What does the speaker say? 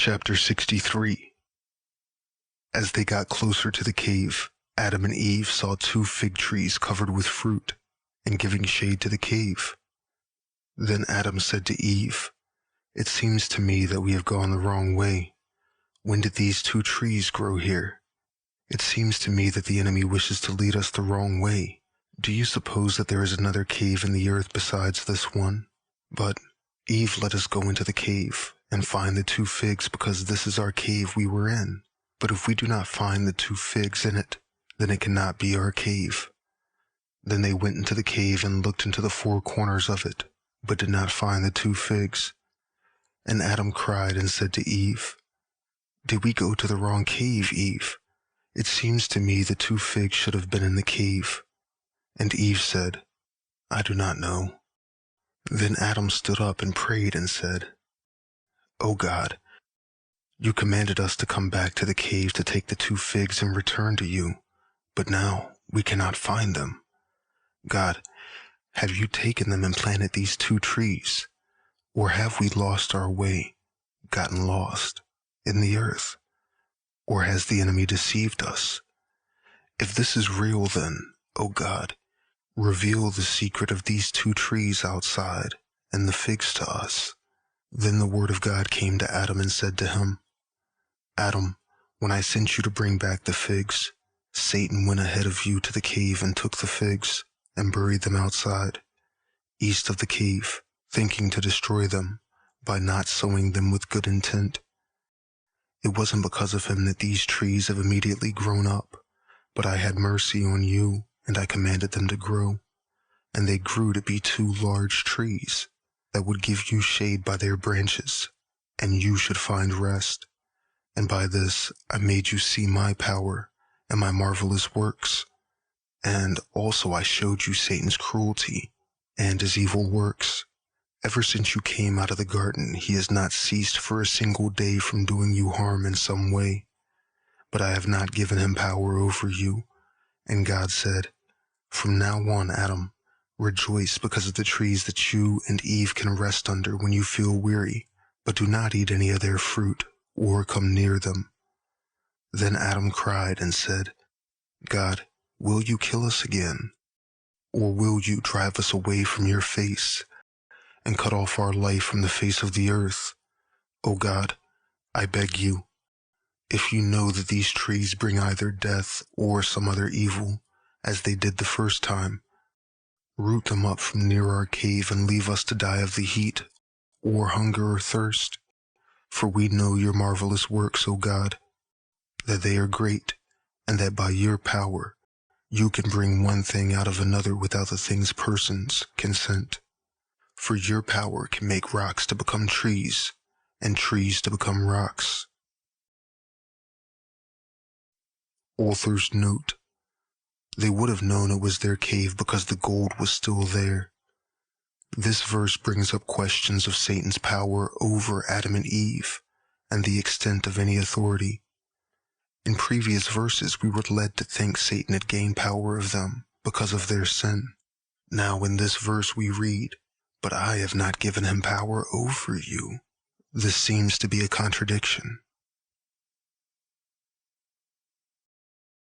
Chapter 63. As they got closer to the cave, Adam and Eve saw 2 fig trees covered with fruit and giving shade to the cave. Then Adam said to Eve, "It seems to me that we have gone the wrong way. When did these 2 trees grow here? It seems to me that the enemy wishes to lead us the wrong way. Do you suppose that there is another cave in the earth besides this one? But, Eve, let us go into the cave and find the 2 figs, because this is our cave we were in. But if we do not find the 2 figs in it, then it cannot be our cave." Then they went into the cave and looked into the 4 corners of it, but did not find the 2 figs. And Adam cried and said to Eve, "Did we go to the wrong cave, Eve? It seems to me the 2 figs should have been in the cave." And Eve said, "I do not know." Then Adam stood up and prayed and said, "O God, you commanded us to come back to the cave to take the 2 figs and return to you, but now we cannot find them. God, have you taken them and planted these 2 trees? Or have we lost our way, gotten lost in the earth? Or has the enemy deceived us? If this is real, then, O God, reveal the secret of these 2 trees outside and the figs to us." Then the word of God came to Adam and said to him, "Adam, when I sent you to bring back the figs, Satan went ahead of you to the cave and took the figs and buried them outside, east of the cave, thinking to destroy them by not sowing them with good intent. It wasn't because of him that these trees have immediately grown up, but I had mercy on you, and I commanded them to grow, and they grew to be 2 large trees that would give you shade by their branches, and you should find rest. And by this I made you see my power and my marvelous works. And also I showed you Satan's cruelty and his evil works. Ever since you came out of the garden, he has not ceased for a single day from doing you harm in some way. But I have not given him power over you." And God said, "From now on, Adam, rejoice because of the trees that you and Eve can rest under when you feel weary, but do not eat any of their fruit or come near them." Then Adam cried and said, "God, will you kill us again? Or will you drive us away from your face and cut off our life from the face of the earth? O God, I beg you, if you know that these trees bring either death or some other evil, as they did the first time, root them up from near our cave and leave us to die of the heat, or hunger or thirst. For we know your marvelous works, O God, that they are great, and that by your power you can bring one thing out of another without the thing's person's consent. For your power can make rocks to become trees, and trees to become rocks." Author's note: they would have known it was their cave because the gold was still there. This verse brings up questions of Satan's power over Adam and Eve and the extent of any authority. In previous verses, we were led to think Satan had gained power of them because of their sin. Now in this verse we read, "But I have not given him power over you." This seems to be a contradiction.